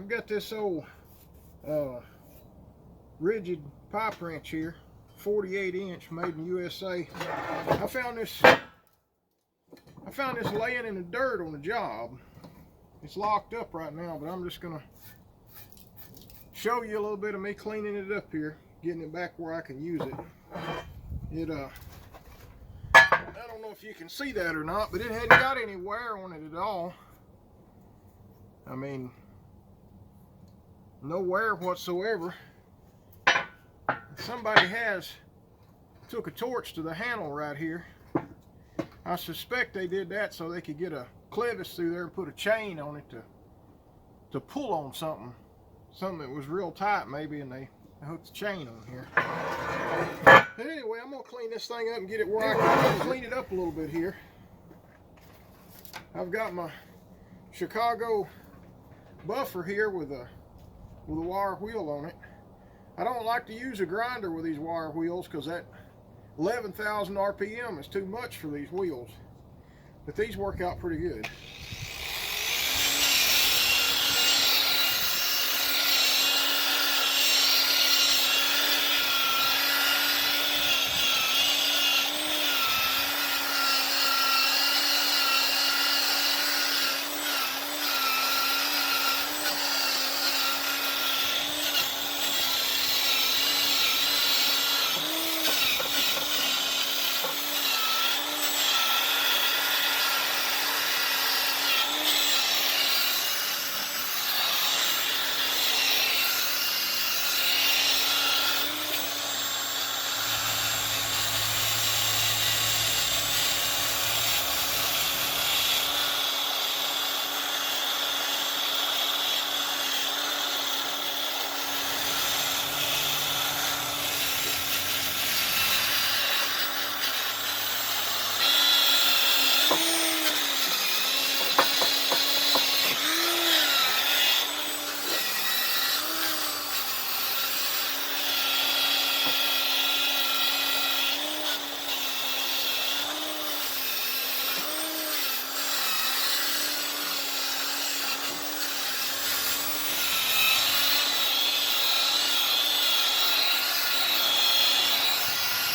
I've got this old Ridgid pipe wrench here, 48-inch, made in USA. I found this laying in the dirt on the job. It's locked up right now, but I'm just gonna show you a little bit of me cleaning it up here, getting it back where I can use it. I don't know if you can see that or not, but it hadn't got any wear on it at all. I mean, no wear whatsoever. Somebody took a torch to the handle right here. I suspect they did that so they could get a clevis through there and put a chain on it to pull on something that was real tight maybe, and they hooked the chain on here. But anyway, I'm gonna clean this thing up and get it where I can clean it up a little bit here. I've got my Chicago buffer here with a wire wheel on it. I don't like to use a grinder with these wire wheels because that 11,000 RPM is too much for these wheels, but these work out pretty good.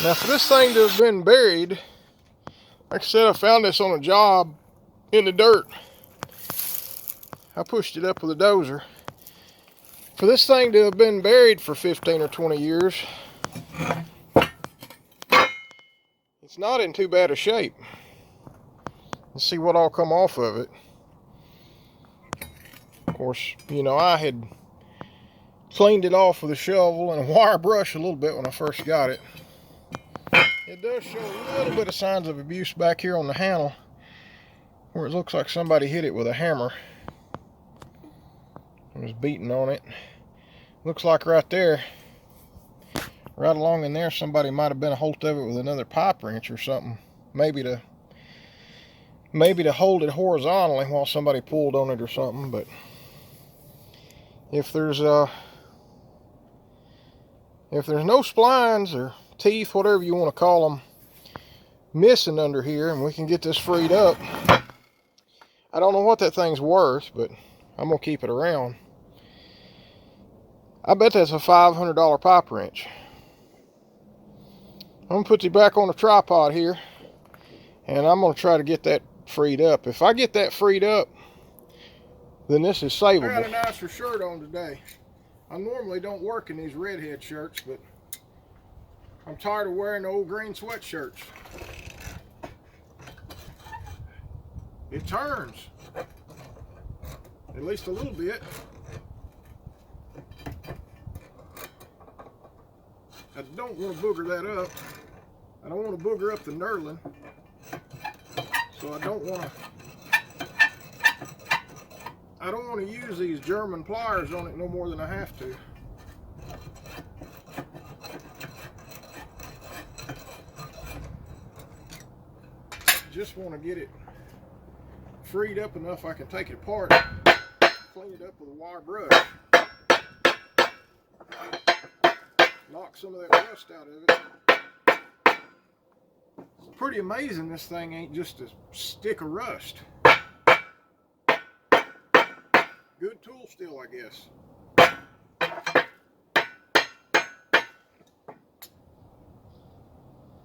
Now for this thing to have been buried, like I said, I found this on a job in the dirt. I pushed it up with a dozer. For this thing to have been buried for 15 or 20 years, it's not in too bad a shape. Let's see what all come off of it. Of course, you know, I had cleaned it off with a shovel and a wire brush a little bit when I first got it. It does show a little bit of signs of abuse back here on the handle, where it looks like somebody hit it with a hammer. It was beating on it. Looks like right there, right along in there, somebody might have been a hold of it with another pipe wrench or something. Maybe to hold it horizontally while somebody pulled on it or something. But if there's no splines or teeth, whatever you want to call them, missing under here, and we can get this freed up, I don't know what that thing's worth, but I'm gonna keep it around. I bet that's a $500 pipe wrench. I'm gonna put it back on the tripod here, and I'm gonna try to get that freed up. If I get that freed up, then this is savable. I got a nicer shirt on today. I normally don't work in these redhead shirts, but I'm tired of wearing the old green sweatshirts. It turns, at least a little bit. I don't want to booger that up. I don't want to booger up the knurling, so I don't want to use these German pliers on it no more than I have to. Just want to get it freed up enough I can take it apart, clean it up with a wire brush, knock some of that rust out of it. It's pretty amazing this thing ain't just a stick of rust. Good tool still, I guess.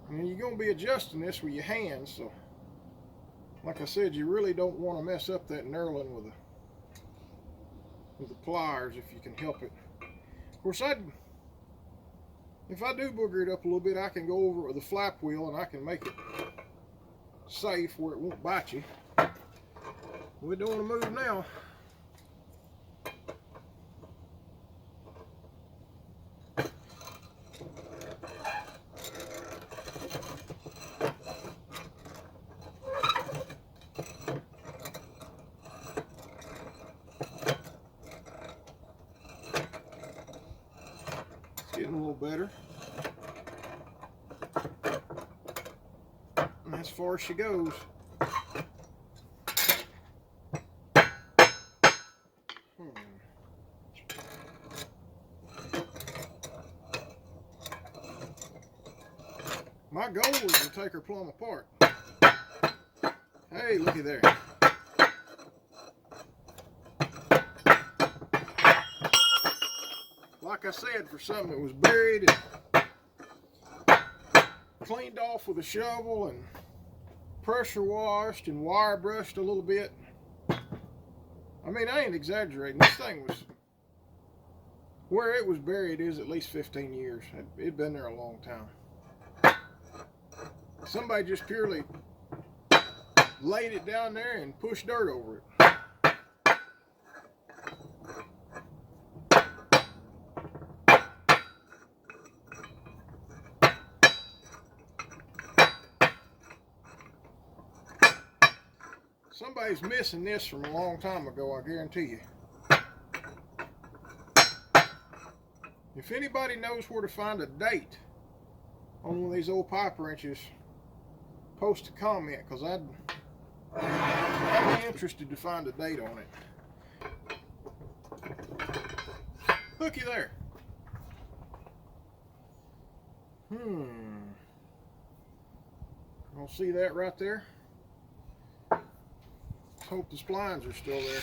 And you're going to be adjusting this with your hands, so like I said, you really don't want to mess up that knurling with the pliers if you can help it. Of course, if I do booger it up a little bit, I can go over it with a flap wheel and I can make it safe where it won't bite you. We don't want to move now. Getting a little better. And as far as she goes. My goal is to take her plumb apart. Hey, looky there. Like I said, for something that was buried and cleaned off with a shovel and pressure washed and wire brushed a little bit. I mean, I ain't exaggerating. This thing was, where it was buried is at least 15 years. It'd been there a long time. Somebody just purely laid it down there and pushed dirt over it. Somebody's missing this from a long time ago, I guarantee you. If anybody knows where to find a date on one of these old pipe wrenches, post a comment, because I'd be interested to find a date on it. Looky there. I'll see that right there. Hope the splines are still there.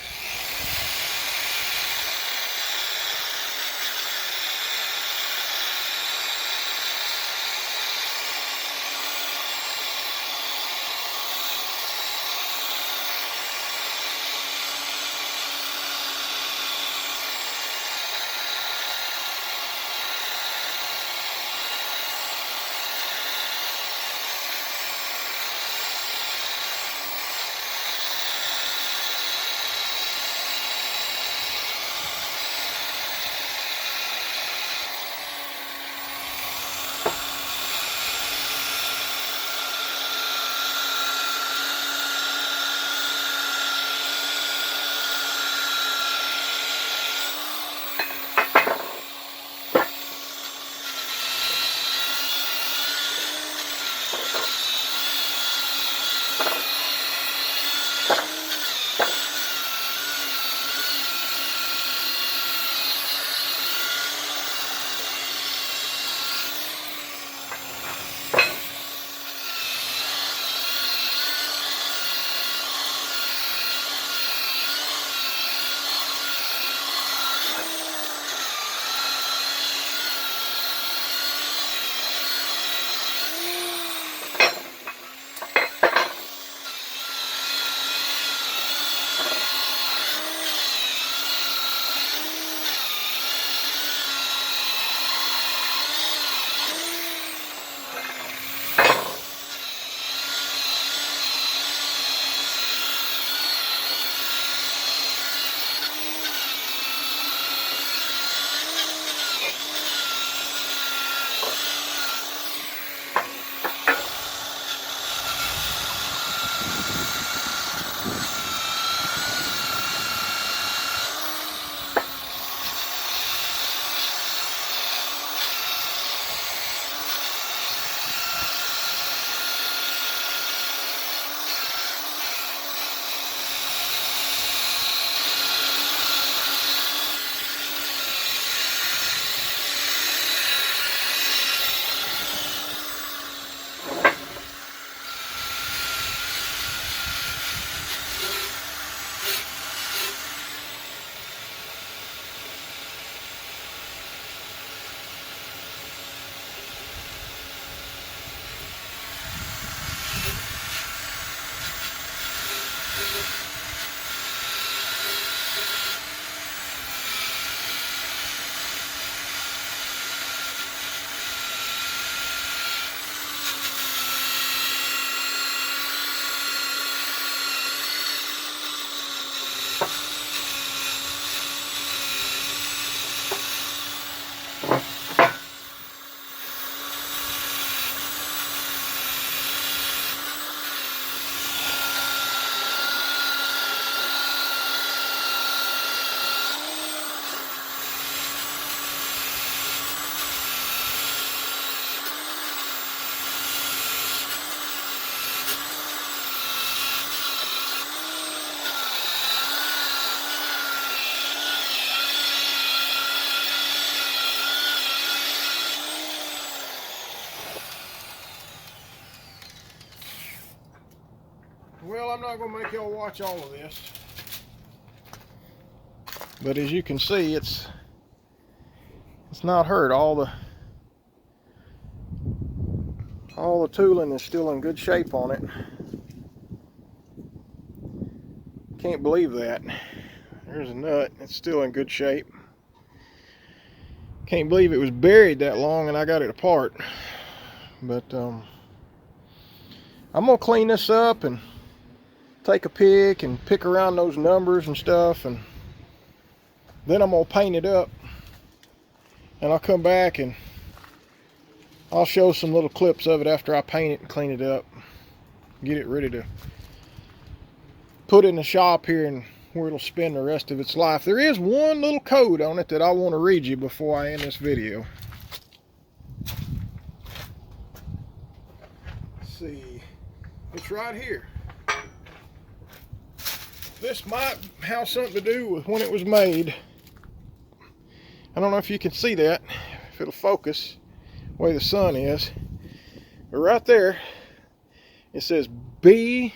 not going to make y'all watch all of this. But as you can see, it's not hurt. All the tooling is still in good shape on it. Can't believe that. There's a nut. It's still in good shape. Can't believe it was buried that long and I got it apart. But I'm gonna clean this up and take a pick and pick around those numbers and stuff, and then I'm gonna paint it up, and I'll come back and I'll show some little clips of it after I paint it and clean it up, get it ready to put in the shop here and where it'll spend the rest of its life. There is one little code on it that I want to read you before I end this video. Let's see, it's right here. This might have something to do with when it was made. I don't know if you can see that, if it'll focus the way the sun is, but right there it says B61.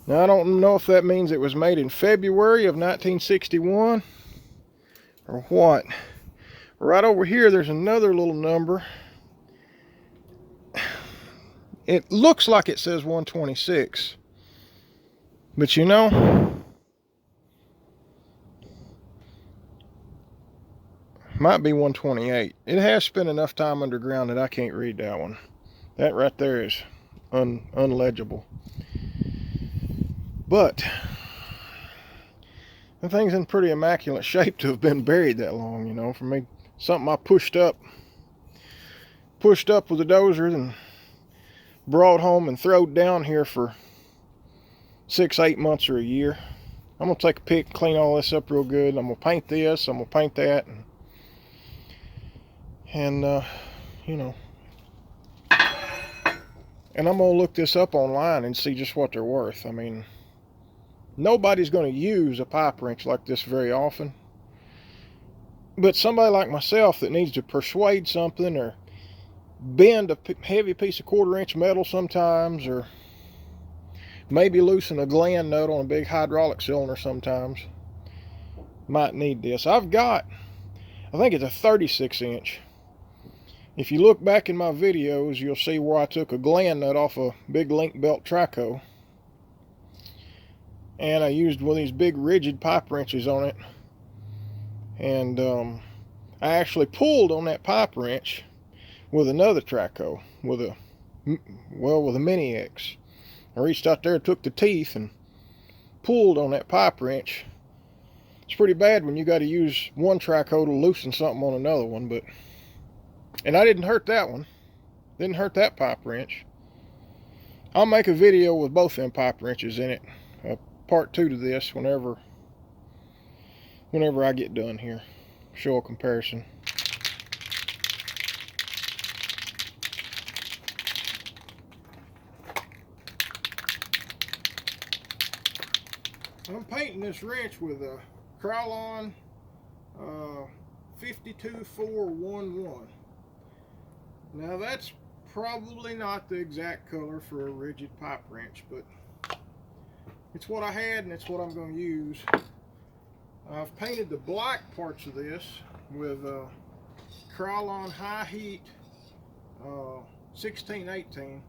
Now I don't know if that means it was made in February of 1961 or what. Right over here there's another little number. It looks like it says 126, but you know, might be 128. It has spent enough time underground that I can't read that one. That right there is unlegible. But the thing's in pretty immaculate shape to have been buried that long, you know. For me, something I pushed up with a dozer and brought home and throwed down here for 6-8 months or a year. I'm gonna take a pick, clean all this up real good. I'm gonna paint this, I'm gonna paint that, and you know, and I'm gonna look this up online and see just what they're worth. I mean, nobody's gonna use a pipe wrench like this very often, but somebody like myself that needs to persuade something or bend a heavy piece of 1/4-inch metal sometimes, or maybe loosen a gland nut on a big hydraulic cylinder sometimes, might need this. I've got, I think it's a 36-inch. If you look back in my videos, you'll see where I took a gland nut off a big link belt traco, and I used one of these big Ridgid pipe wrenches on it, and I actually pulled on that pipe wrench with another traco, with a mini X. I reached out there, took the teeth, and pulled on that pipe wrench. It's pretty bad when you got to use one traco to loosen something on another one, but, and I didn't hurt that one. Didn't hurt that pipe wrench. I'll make a video with both them pipe wrenches in it. Part 2 to this whenever I get done here. Show a comparison. I'm painting this wrench with a Krylon 52411. Now that's probably not the exact color for a Ridgid pipe wrench, but it's what I had and it's what I'm going to use. I've painted the black parts of this with Krylon high heat 1618.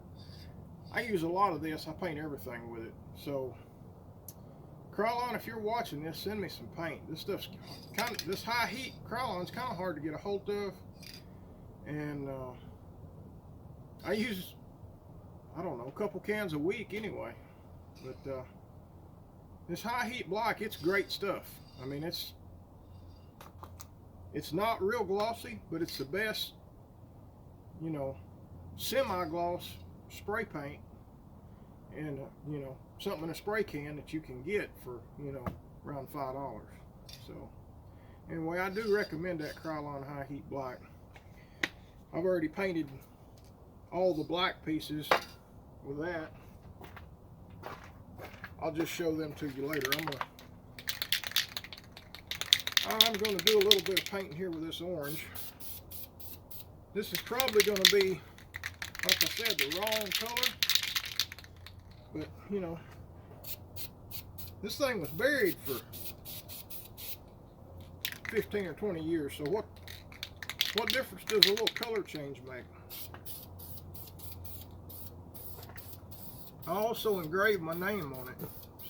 I use a lot of this. I paint everything with it. So Krylon, if you're watching this, send me some paint. This stuff's kind of, this high heat Krylon's kind of hard to get a hold of, and I use, I don't know, a couple cans a week anyway. But this high heat black, it's great stuff. I mean, it's not real glossy, but it's the best, you know, semi-gloss spray paint, and you know, something in a spray can that you can get for, you know, around $5. So anyway, I do recommend that Krylon high heat black. I've already painted all the black pieces with that. I'll just show them to you later. I'm gonna do a little bit of painting here with this orange. This is probably gonna be, like I said, the wrong color, But, you know, this thing was buried for 15 or 20 years, so what difference does a little color change make? I also engraved my name on it,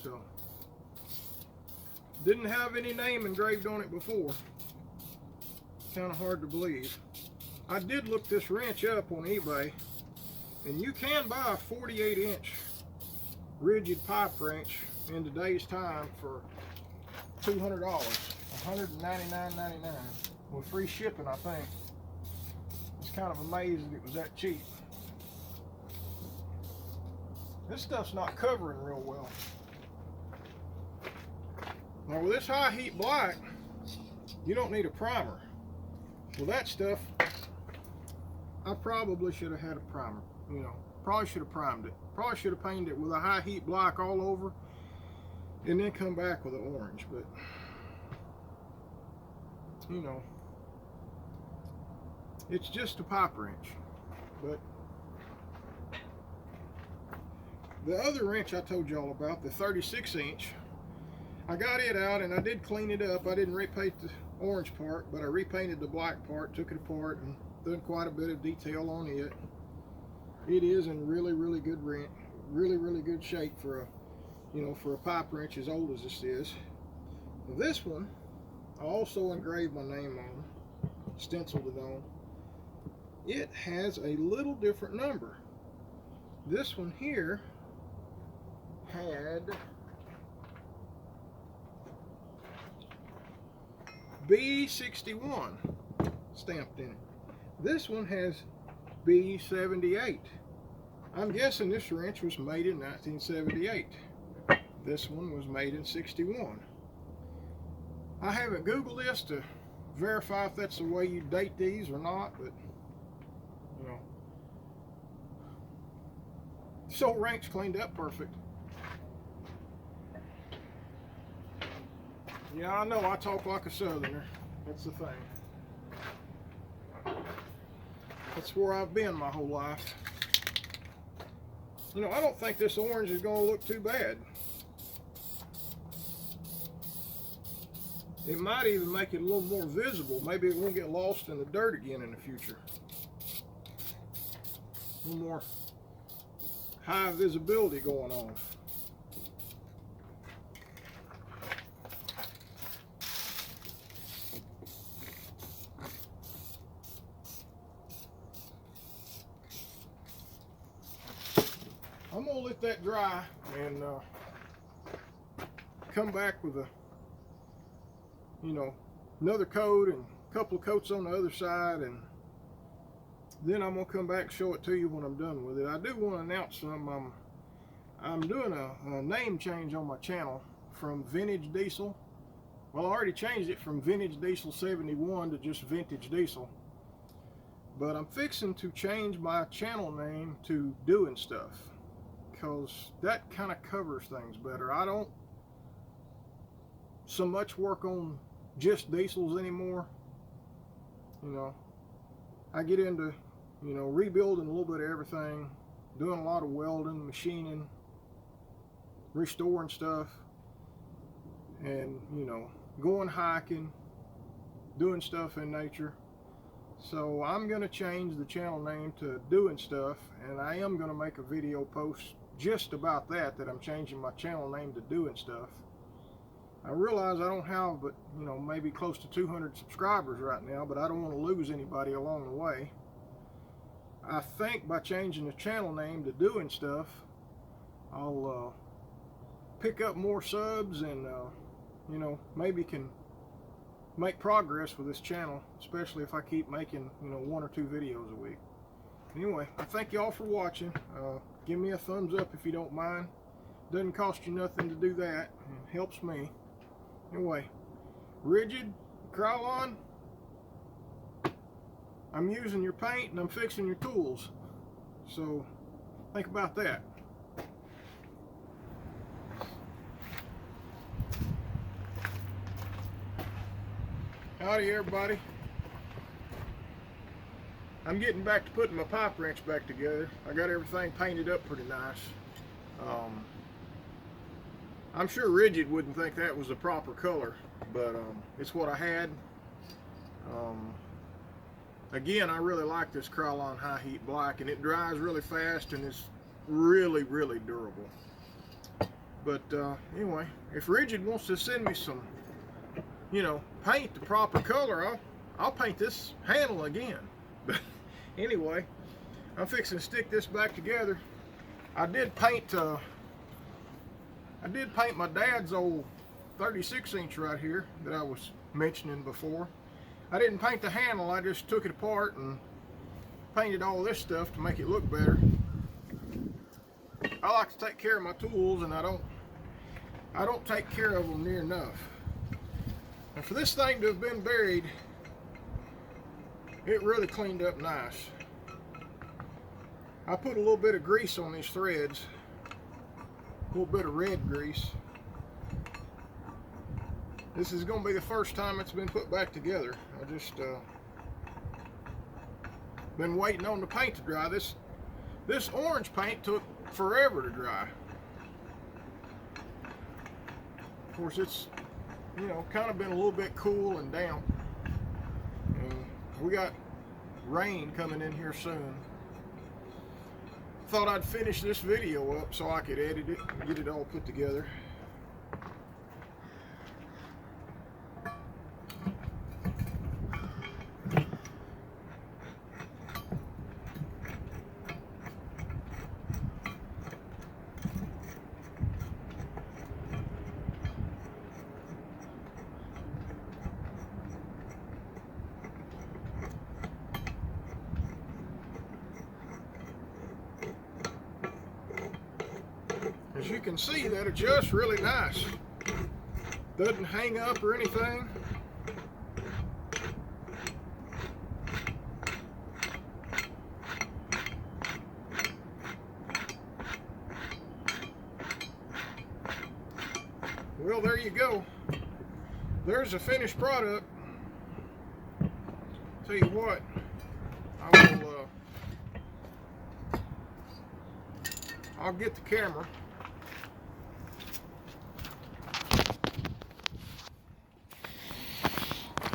so didn't have any name engraved on it before. Kind of hard to believe. I did look this wrench up on eBay, and you can buy a 48-inch Ridgid pipe wrench in today's time for $200, $199.99 with free shipping, I think. It's kind of amazing it was that cheap. This stuff's not covering real well. Now with this high heat black, you don't need a primer. Well, that stuff, I probably should have had a primer. You know, probably should have primed it. Probably should have painted it with a high heat black all over and then come back with an orange. But, you know, it's just a pipe wrench. But the other wrench I told y'all about, the 36-inch, I got it out and I did clean it up. I didn't repaint the orange part, but I repainted the black part, took it apart, and done quite a bit of detail on it. It is in really good wrench, really good shape for a, you know, for a pipe wrench as old as this is. This one, I also engraved my name on, stenciled it on. It has a little different number. This one here had B61 stamped in it. This one has B78. I'm guessing this wrench was made in 1978. This one was made in 61. I haven't Googled this to verify if that's the way you date these or not, but you know, this old wrench cleaned up perfect. Yeah, I know I talk like a southerner. That's the thing. That's where I've been my whole life. You know, I don't think this orange is going to look too bad. It might even make it a little more visible. Maybe it won't get lost in the dirt again in the future. A little more high visibility going on. I'm gonna let that dry and come back with a, you know, another coat and a couple of coats on the other side, and then I'm gonna come back and show it to you when I'm done with it. I do want to announce something. I'm doing a name change on my channel from Vintage Diesel. Well, I already changed it from Vintage Diesel 71 to just Vintage Diesel, but I'm fixing to change my channel name to Doing Stuff, because that kind of covers things better. I don't so much work on just diesels anymore. You know, I get into, you know, rebuilding a little bit of everything, doing a lot of welding, machining, restoring stuff, and, you know, going hiking, doing stuff in nature. So I'm going to change the channel name to Doing Stuff, and I am going to make a video post just about that I'm changing my channel name to Doing Stuff. I realize I don't have but, you know, maybe close to 200 subscribers right now, but I don't want to lose anybody along the way. I think by changing the channel name to Doing Stuff, I'll pick up more subs and, you know, maybe can make progress with this channel, especially if I keep making, you know, 1 or 2 videos a week. Anyway, I thank y'all for watching. Give me a thumbs up if you don't mind. Doesn't cost you nothing to do that. It helps me. Anyway, Ridgid, Krylon, I'm using your paint and I'm fixing your tools. So think about that. Howdy everybody. I'm getting back to putting my pipe wrench back together. I got everything painted up pretty nice. I'm sure Ridgid wouldn't think that was the proper color, but it's what I had. Again, I really like this Krylon high heat black, and it dries really fast and it's really, really durable. But anyway, if Ridgid wants to send me some, paint the proper color, I'll paint this handle again. But anyway, I'm fixing to stick this back together. I did paint my dad's old 36-inch right here that I was mentioning before. I didn't paint the handle, I just took it apart and painted all this stuff to make it look better. I like to take care of my tools, and I don't take care of them near enough. And for this thing to have been buried, it really cleaned up nice. I put a little bit of grease on these threads, a little bit of red grease. This is going to be the first time it's been put back together. I just been waiting on the paint to dry. This orange paint took forever to dry. Of course, it's kind of been a little bit cool and damp, and we got rain coming in here soon. Thought I'd finish this video up so I could edit it and get it all put together. As you can see, that adjusts really nice. Doesn't hang up or anything. Well, there you go. There's the finished product. Tell you what, I'll get the camera.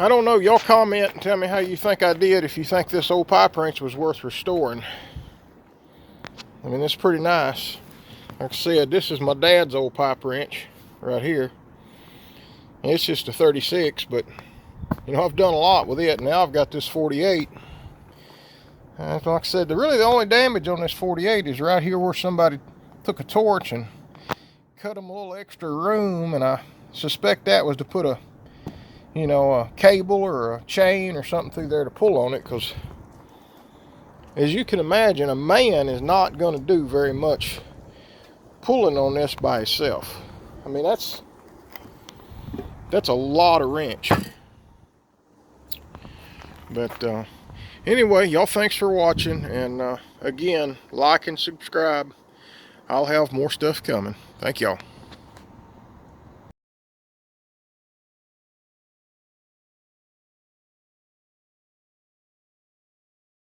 I don't know, y'all comment and tell me how you think I did, if you think this old pipe wrench was worth restoring. I mean, it's pretty nice. Like I said, this is my dad's old pipe wrench right here. It's just a 36, but I've done a lot with it. Now I've got this 48. Like I said, really the only damage on this 48 is right here where somebody took a torch and cut them a little extra room, and I suspect that was to put a cable or a chain or something through there to pull on it, because as you can imagine, a man is not going to do very much pulling on this by himself. I mean, that's a lot of wrench. But anyway, y'all, thanks for watching, and again, like and subscribe. I'll have more stuff coming. Thank y'all.